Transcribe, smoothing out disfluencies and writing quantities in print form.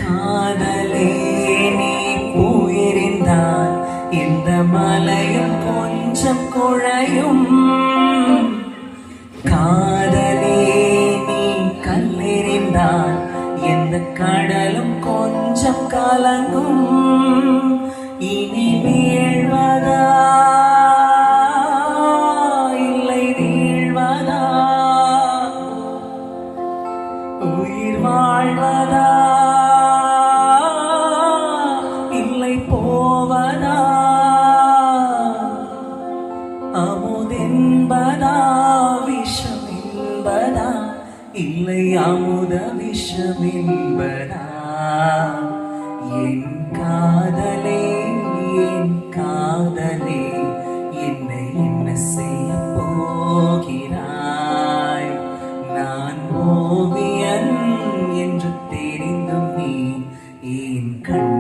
காதலே நீ போயிருந்தால் இந்த மலையும் கொஞ்சம் குழையும். காதலே நீ கல்லெறிந்தால் எந்த கடலும் கொஞ்சம் கலங்கும். இனி வீழ்வதா இல்லை வீழ்வதா, உயிர் வாழ்வதா இல்லை போவதா, அமுதென்பதா விஷம் என்பதா இல்லை அமுத விஷம் என்பதா. என் காதலே என் காதலே என்னை என்ன செய்ய போகிறாய்? நான் ஓவியன் என்று தெரிந்தும் நீ என் கண்